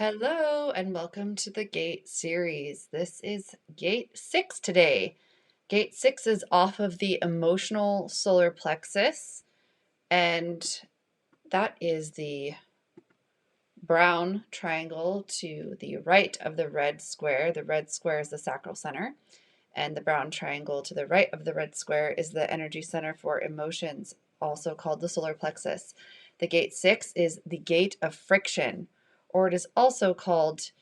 Hello and welcome to the Gate series. This is Gate 6 today. Gate 6 is off of the emotional solar plexus, and that is the brown triangle to the right of the red square. The red square is the sacral center, and the brown triangle to the right of the red square is the energy center for emotions, also called the solar plexus. The Gate 6 is the gate of friction, or it is also called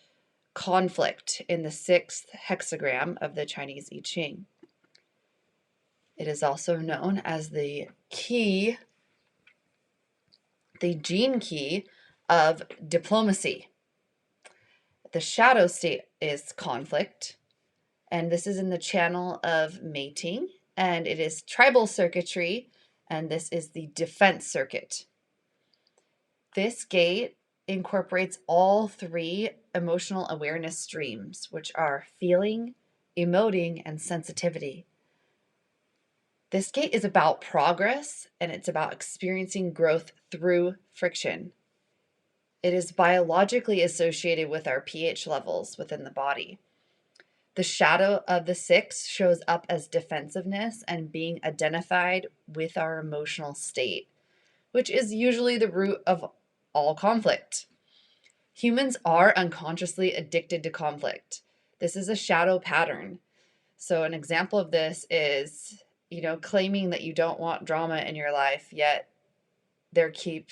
conflict in the sixth hexagram of the Chinese I Ching. It is also known as the key, the gene key of diplomacy. The shadow state is conflict, and this is in the channel of mating, and it is tribal circuitry, and this is the defense circuit. This gate incorporates all three emotional awareness streams, which are feeling, emoting, and sensitivity. This gate is about progress, and it's about experiencing growth through friction. It is biologically associated with our pH levels within the body. The shadow of the 6 shows up as defensiveness and being identified with our emotional state, which is usually the root of all conflict. Humans are unconsciously addicted to conflict. This is a shadow pattern. So an example of this is, claiming that you don't want drama in your life, yet you keep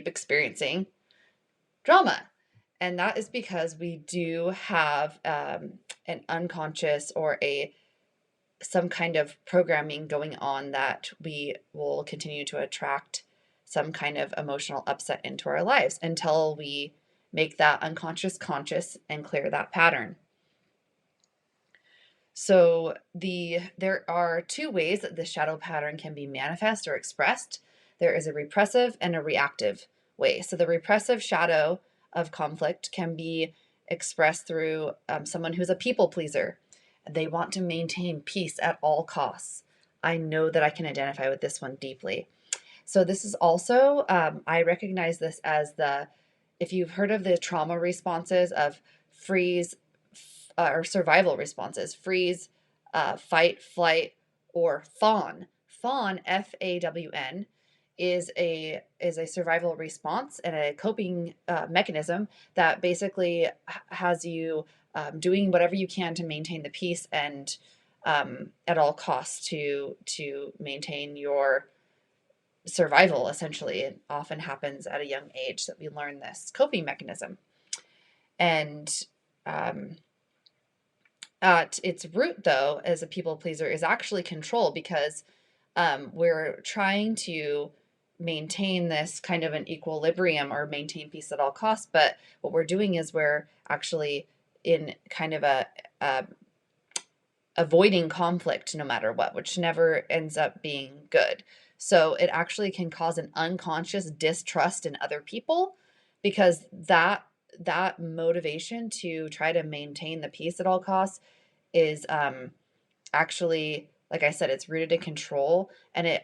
experiencing drama. And that is because we do have an unconscious or some kind of programming going on that we will continue to attract some kind of emotional upset into our lives until we make that unconscious conscious and clear that pattern. So there are two ways that the shadow pattern can be manifest or expressed. There is a repressive and a reactive way. So the repressive shadow of conflict can be expressed through someone who's a people pleaser. They want to maintain peace at all costs. I know that I can identify with this one deeply. So this is also, I recognize this as if you've heard of the trauma responses of freeze, or survival responses, freeze, fight, flight, or fawn. Fawn, FAWN, is a survival response and a coping mechanism that basically has you doing whatever you can to maintain the peace and at all costs to maintain your survival. Essentially, it often happens at a young age that we learn this coping mechanism, and at its root, though, as a people pleaser, is actually control, because we're trying to maintain this kind of an equilibrium or maintain peace at all costs. But what we're doing is we're actually in kind of a avoiding conflict no matter what, which never ends up being good. So it actually can cause an unconscious distrust in other people, because that motivation to try to maintain the peace at all costs is actually, like I said, it's rooted in control, and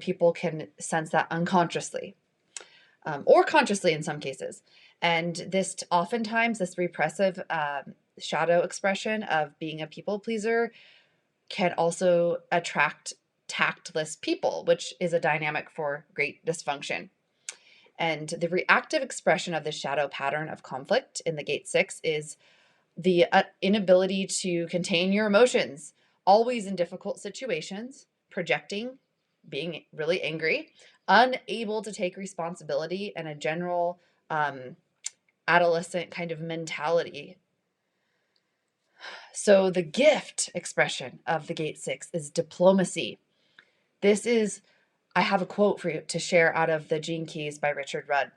people can sense that unconsciously, or consciously in some cases. And this oftentimes, this repressive shadow expression of being a people pleaser can also attract tactless people, which is a dynamic for great dysfunction. And the reactive expression of the shadow pattern of conflict in the Gate 6 is the inability to contain your emotions, always in difficult situations, projecting, being really angry, unable to take responsibility, and a general adolescent kind of mentality. So the gift expression of the Gate 6 is diplomacy. I have a quote for you to share out of the Gene Keys by Richard Rudd.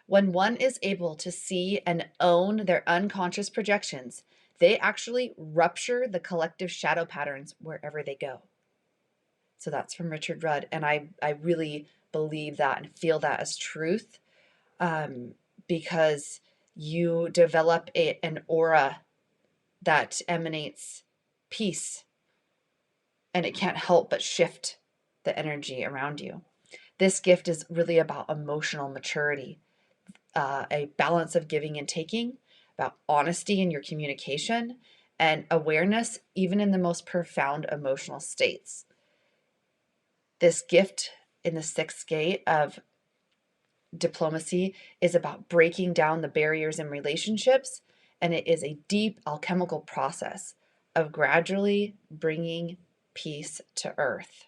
When one is able to see and own their unconscious projections, they actually rupture the collective shadow patterns wherever they go. So that's from Richard Rudd. And I really believe that and feel that as truth, because you develop an aura that emanates peace, and it can't help but shift the energy around you. This gift is really about emotional maturity, a balance of giving and taking, about honesty in your communication, and awareness even in the most profound emotional states. This gift in the sixth gate of diplomacy is about breaking down the barriers in relationships, and it is a deep alchemical process of gradually bringing peace to earth.